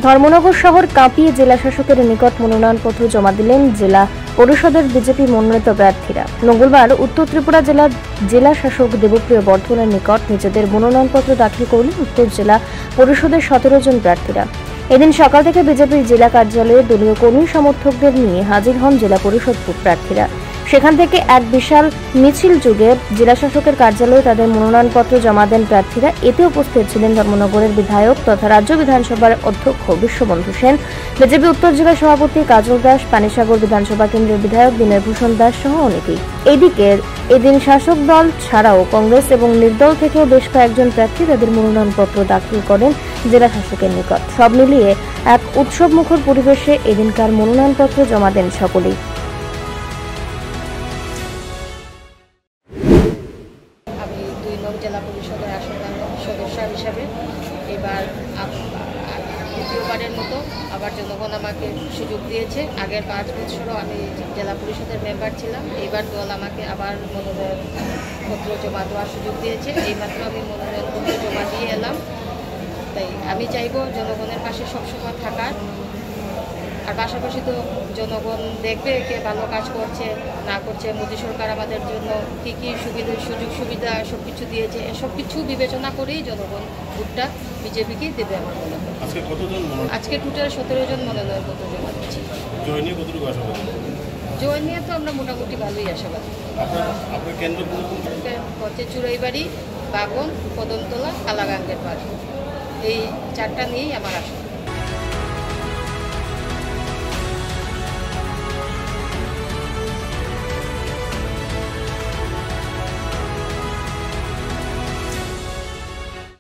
ধর্মনগর শহর কাঁপিয়ে জেলা শাসকের নিকট মনোনয়নপত্র জমা দিলেন জেলা পরিষদের বিজেপি মনোনীত প্রার্থীরা। মঙ্গলবার উত্তর ত্রিপুরা জেলার জেলা শাসক দেবপ্রিয় বর্ধনের নিকট নিজেদের মনোনয়নপত্র দাখিল করলেন উত্তর জেলা পরিষদের 17 জন প্রার্থীরা। এদিন সকাল থেকে বিজেপির জেলা কার্যালয়ে দলীয় কর্মী সমর্থকদের নিয়ে হাজির হন জেলা পরিষদ প্রার্থীরা। সেখান থেকে এক বিশাল মিছিল যুগে জেলা শাসকের কার্যালয়ে তাদের মনোনয়নপত্র জমা দেন প্রার্থীরা। এতে উপস্থিত ছিলেন ধর্মনগরের বিধায়ক তথা রাজ্য বিধানসভার অধ্যক্ষ বিশ্ববন্ধু সেন, বিজেপি উত্তর জেলা সভাপতি কাজল দাস, পানিসাগর বিধানসভা কেন্দ্রের বিধায়ক বিনয় ভূষণ দাস সহ অনেকেই। এদিকে এদিন শাসক দল ছাড়াও কংগ্রেস এবং নির্দল থেকেও বেশ কয়েকজন প্রার্থী তাদের মনোনয়নপত্র দাখিল করেন জেলা শাসকের নিকট। সব মিলিয়ে এক উৎসবমুখর পরিবেশে এদিনকার মনোনয়নপত্র জমা দেন সকলেই। আমি 2 নং জেলা পরিষদের আসন সদস্য হিসাবে এবার দ্বিতীয়বারের মতো আবার জনগণ আমাকে সুযোগ দিয়েছে। আগের 5 বছরও আমি জেলা পরিষদের মেম্বার ছিলাম। এইবার দল আমাকে আবার মনোনয়নপত্র জমা দেওয়ার সুযোগ দিয়েছে। এইমাত্র আমি মনোনয়নপত্র জমা দিয়ে এলাম। তাই আমি চাইব জনগণের পাশে সবসময় থাকার। আর পাশাপাশি তো জনগণ দেখবে কে ভালো কাজ করছে না করছে, মোদী সরকার আমাদের জন্য কী কী সুযোগ সুবিধা সব কিছু দিয়েছে, সব কিছু বিবেচনা করেই জনগণ ভোটটা বিজেপিকেই দেবে আমার মনে হয়। আজকে টোটাল 17 জন মনোনয়নপত্র জমা দিচ্ছি। জয় নিয়ে তো আমরা মোটামুটি ভালোই আশাবাদী। হচ্ছে চুরাইবাড়ি, বাগন, কদমতলা, কালাগাঙ্গের পাড়, এই 4টা নিয়েই আমার আসন।